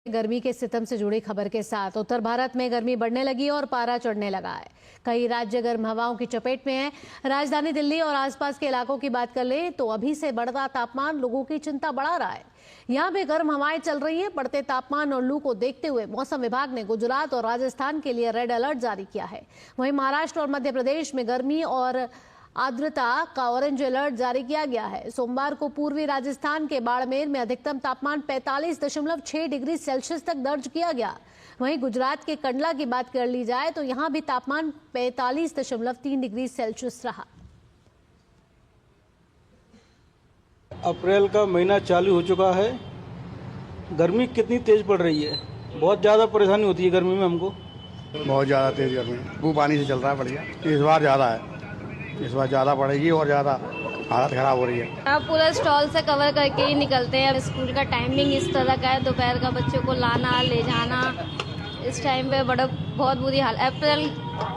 गर्मी के सितम से जुड़ी खबर के साथ उत्तर भारत में गर्मी बढ़ने लगी और पारा चढ़ने लगा है। कई राज्य गर्म हवाओं की चपेट में हैं। राजधानी दिल्ली और आसपास के इलाकों की बात कर ले तो अभी से बढ़ता तापमान लोगों की चिंता बढ़ा रहा है। यहाँ भी गर्म हवाएं चल रही हैं। बढ़ते तापमान और लू को देखते हुए मौसम विभाग ने गुजरात और राजस्थान के लिए रेड अलर्ट जारी किया है। वहीं महाराष्ट्र और मध्य प्रदेश में गर्मी और आर्द्रता का ऑरेंज अलर्ट जारी किया गया है। सोमवार को पूर्वी राजस्थान के बाड़मेर में अधिकतम तापमान 45.6 डिग्री सेल्सियस तक दर्ज किया गया। वहीं गुजरात के कंडला की बात कर ली जाए तो यहां भी तापमान 45.3 डिग्री सेल्सियस रहा। अप्रैल का महीना चालू हो चुका है। गर्मी कितनी तेज पड़ रही है, बहुत ज़्यादा परेशानी होती है गर्मी में हमको। बहुत ज़्यादा तेज गर्मी, वो पानी से चल रहा है बढ़िया। इस बार ज़्यादा है, इस बार ज़्यादा पड़ेगी और ज़्यादा हालत ख़राब हो रही है। आप पूरा स्टॉल से कवर करके ही निकलते हैं। स्कूल का टाइमिंग इस तरह का है, दोपहर का बच्चों को लाना ले जाना, इस टाइम पे बहुत बुरी हाल। अप्रैल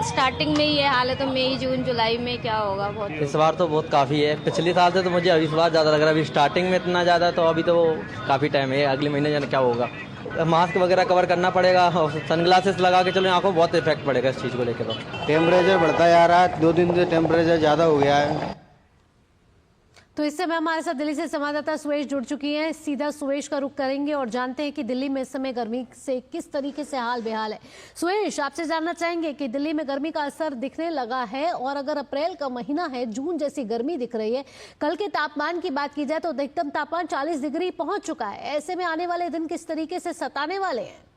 स्टार्टिंग में ये हाल है तो मई जून जुलाई में क्या होगा। बहुत इस बार तो बहुत काफ़ी है। पिछले साल से तो मुझे इस बार ज़्यादा लग रहा है। अभी स्टार्टिंग में इतना ज़्यादा तो अभी तो काफ़ी टाइम है, अगले महीने जाने क्या होगा। मास्क वगैरह कवर करना पड़ेगा और सनग्लासेस लगा के चलो, आंखों बहुत इफेक्ट पड़ेगा इस चीज़ को लेकर। तो टेम्परेचर बढ़ता जा रहा है, 2 दिन से टेम्परेचर ज़्यादा हो गया है। तो इस समय हमारे साथ दिल्ली से संवाददाता सुरेश जुड़ चुकी हैं। सीधा सुरेश का रुख करेंगे और जानते हैं कि दिल्ली में इस समय गर्मी से किस तरीके से हाल बेहाल है। सुरेश, आपसे जानना चाहेंगे कि दिल्ली में गर्मी का असर दिखने लगा है और अगर अप्रैल का महीना है, जून जैसी गर्मी दिख रही है। कल के तापमान की बात की जाए तो अधिकतम तापमान 40 डिग्री पहुंच चुका है। ऐसे में आने वाले दिन किस तरीके से सताने वाले हैं?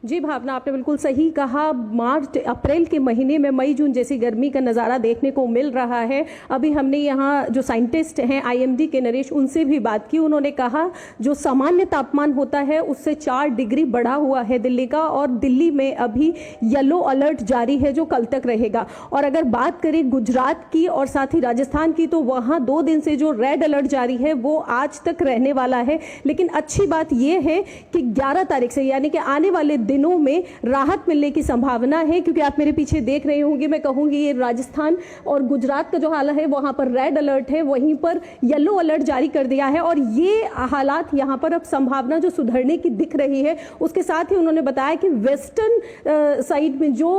जी भावना, आपने बिल्कुल सही कहा। मार्च अप्रैल के महीने में मई जून जैसी गर्मी का नज़ारा देखने को मिल रहा है। अभी हमने यहाँ जो साइंटिस्ट हैं आईएमडी के नरेश, उनसे भी बात की। उन्होंने कहा जो सामान्य तापमान होता है उससे 4 डिग्री बढ़ा हुआ है दिल्ली का, और दिल्ली में अभी येलो अलर्ट जारी है जो कल तक रहेगा। और अगर बात करें गुजरात की और साथ ही राजस्थान की तो वहाँ 2 दिन से जो रेड अलर्ट जारी है वो आज तक रहने वाला है। लेकिन अच्छी बात यह है कि 11 तारीख से यानी कि आने वाले दिनों में राहत मिलने की संभावना है, क्योंकि आप मेरे पीछे देख रहे होंगे, मैं कहूंगी ये राजस्थान और गुजरात का जो हाल है वहां पर रेड अलर्ट है, वहीं पर येलो अलर्ट जारी कर दिया है। और ये हालात यहां पर अब संभावना जो सुधरने की दिख रही है। उसके साथ ही उन्होंने बताया कि वेस्टर्न साइड में जो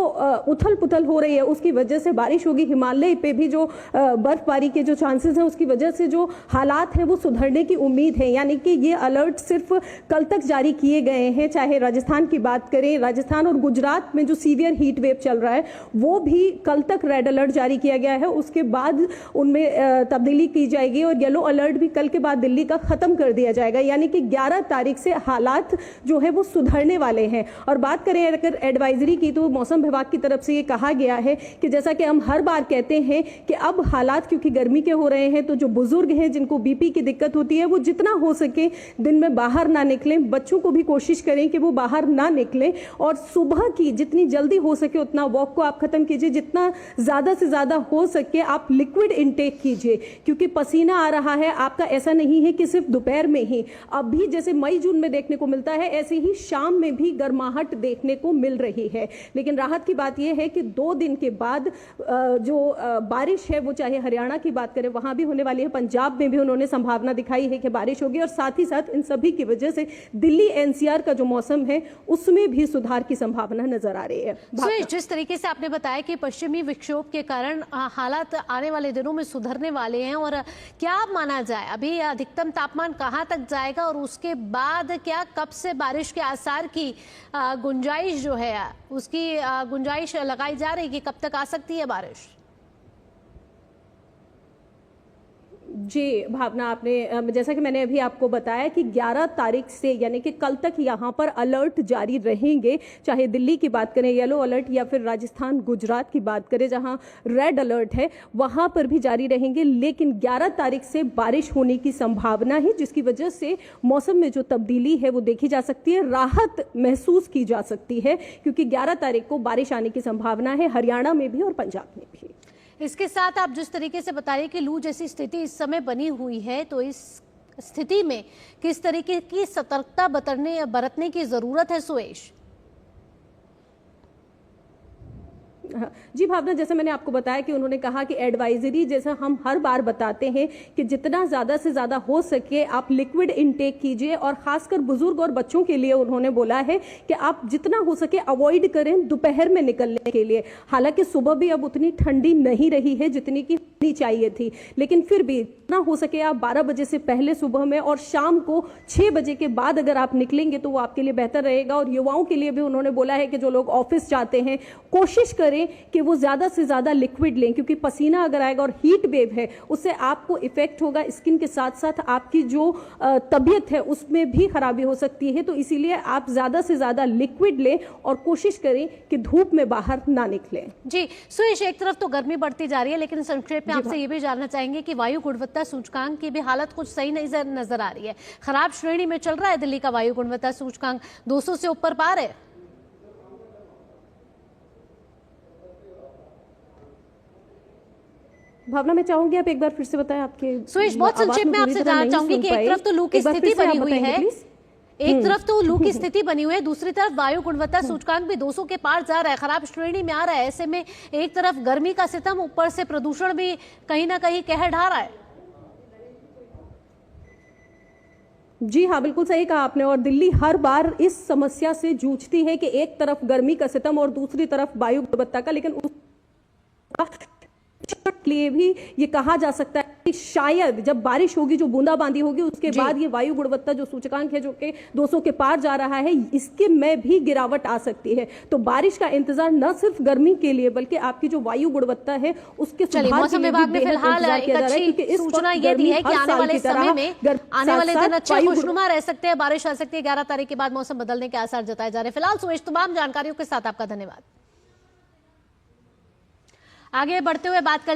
उथल पुथल हो रही है उसकी वजह से बारिश होगी। हिमालय पे भी जो बर्फबारी के जो चांसेस हैं उसकी वजह से जो हालात हैं वो सुधरने की उम्मीद है। यानी कि ये अलर्ट सिर्फ कल तक जारी किए गए हैं। चाहे राजस्थान की बात करें, राजस्थान और गुजरात में जो सीवियर हीट वेव चल रहा है वो भी कल तक रेड अलर्ट जारी किया गया है। उसके बाद उनमें तब्दीली की जाएगी और येलो अलर्ट भी कल के बाद दिल्ली का खत्म कर दिया जाएगा। यानी कि 11 तारीख से हालात जो है वो सुधरने वाले हैं। और बात करें अगर एडवाइजरी की तो मौसम विभाग की तरफ से ये कहा गया है कि जैसा कि हम हर बार कहते हैं कि अब हालात क्योंकि गर्मी के हो रहे हैं तो जो बुजुर्ग हैं जिनको बीपी की दिक्कत होती है वो जितना हो सके दिन में बाहर ना निकलें। बच्चों को भी कोशिश करें कि वो बाहर ना निकलें और सुबह की जितनी जल्दी हो सके उतना वॉक को आप खत्म कीजिए। जितना ज्यादा से ज्यादा हो सके आप लिक्विड इनटेक कीजिए, क्योंकि पसीना आ रहा है आपका। ऐसा नहीं है कि सिर्फ दोपहर में ही, अभी जैसे मई जून में देखने को मिलता है ऐसे ही शाम में भी गर्माहट देखने को मिल रही है। लेकिन राहत की बात यह है कि 2 दिन के बाद जो बारिश है वो चाहे हरियाणा की बात करें वहां भी होने वाली है, पंजाब में भी उन्होंने संभावना दिखाई है कि बारिश होगी। और साथ ही साथ इन सभी की वजह से दिल्ली एनसीआर का जो मौसम है उसमें भी सुधार की संभावना नजर आ रही है। जिस तरीके से आपने बताया कि पश्चिमी विक्षोभ के कारण हालात आने वाले दिनों में सुधरने वाले हैं, और क्या माना जाए अभी अधिकतम तापमान कहां तक जाएगा और उसके बाद क्या कब से बारिश के आसार की गुंजाइश जो है उसकी गुंजाइश लगाई जा रही है कि कब तक आ सकती है बारिश? जी भावना, आपने जैसा कि मैंने अभी आपको बताया कि 11 तारीख से यानी कि कल तक यहाँ पर अलर्ट जारी रहेंगे। चाहे दिल्ली की बात करें येलो अलर्ट या फिर राजस्थान गुजरात की बात करें जहाँ रेड अलर्ट है वहाँ पर भी जारी रहेंगे। लेकिन 11 तारीख से बारिश होने की संभावना है, जिसकी वजह से मौसम में जो तब्दीली है वो देखी जा सकती है, राहत महसूस की जा सकती है, क्योंकि 11 तारीख को बारिश आने की संभावना है हरियाणा में भी और पंजाब में भी। इसके साथ आप जिस तरीके से बता रहे कि लू जैसी स्थिति इस समय बनी हुई है, तो इस स्थिति में किस तरीके की सतर्कता बरतने की जरूरत है सुरेश? जी भावना, जैसे मैंने आपको बताया कि उन्होंने कहा कि एडवाइजरी जैसा हम हर बार बताते हैं कि जितना ज़्यादा से ज़्यादा हो सके आप लिक्विड इनटेक कीजिए, और खासकर बुजुर्ग और बच्चों के लिए उन्होंने बोला है कि आप जितना हो सके अवॉइड करें दोपहर में निकलने के लिए। हालांकि सुबह भी अब उतनी ठंडी नहीं रही है जितनी की होनी चाहिए थी, लेकिन फिर भी जितना हो सके आप 12 बजे से पहले सुबह में और शाम को 6 बजे के बाद अगर आप निकलेंगे तो वो आपके लिए बेहतर रहेगा। और युवाओं के लिए भी उन्होंने बोला है कि जो लोग ऑफिस जाते हैं कोशिश करें कि वो ज़्यादा से ज़्यादा लिक्विड लें, क्योंकि पसीना अगर आएगा और हीट वेव है उससे आपको इफेक्ट होगा, स्किन के साथ साथ आपकी जो तबीयत है उसमें भी खराबी हो सकती है। तो इसीलिए आप ज़्यादा से ज़्यादा लिक्विड लें और कोशिश करें कि धूप में बाहर ना निकलें। जी सुयश, एक तरफ तो गर्मी बढ़ती जा रही है, लेकिन संक्षेप में आपसे ये भी जानना चाहेंगे कि वायु गुणवत्ता सूचकांक की भी हालत कुछ सही नजर आ रही है। खराब श्रेणी में चल रहा है दिल्ली का वायु गुणवत्ता सूचकांक, 200 से ऊपर पार है। भावना, मैं चाहूंगी आप एक बार फिर से बताएं। आपके सुयश, बहुत संक्षेप में आपसे जानना चाहूंगी कि एक तरफ तो लू की स्थिति बनी हुई है, एक तरफ तो लू की स्थिति बनी हुई है, दूसरी तरफ वायु गुणवत्ता सूचकांक भी 200 के पार जा रहा है, खराब श्रेणी में आ रहा है। ऐसे में एक तरफ गर्मी का सितम, ऊपर से प्रदूषण भी कहीं ना कहीं कहर ढा रहा है। जी हाँ, बिल्कुल सही कहा आपने। और दिल्ली हर बार इस समस्या से जूझती है कि एक तरफ गर्मी का सितम और दूसरी तरफ वायु गुणवत्ता का, लेकिन लिए भी ये कहा जा सकता है कि शायद जब बारिश होगी, जो बूंदाबांदी होगी, उसके बाद ये वायु गुणवत्ता जो सूचकांक है जो कि 200 के पार जा रहा है, इसके में भी गिरावट आ सकती है। तो बारिश का इंतजार न सिर्फ गर्मी के लिए बल्कि आपकी जो वायु गुणवत्ता है उसके सुधार मौसम विभाग ने फिलहाल एक अच्छी सूचना ये दी है कि आने वाले समय में, आने वाले दिन अच्छे खुशनुमा रह सकते हैं, बारिश आ सकती है। 11 तारीख के बाद मौसम बदलने के आसार जताए जा रहे हैं। फिलहाल सुयश, तमाम जानकारियों के साथ आपका धन्यवाद। आगे बढ़ते हुए बात कर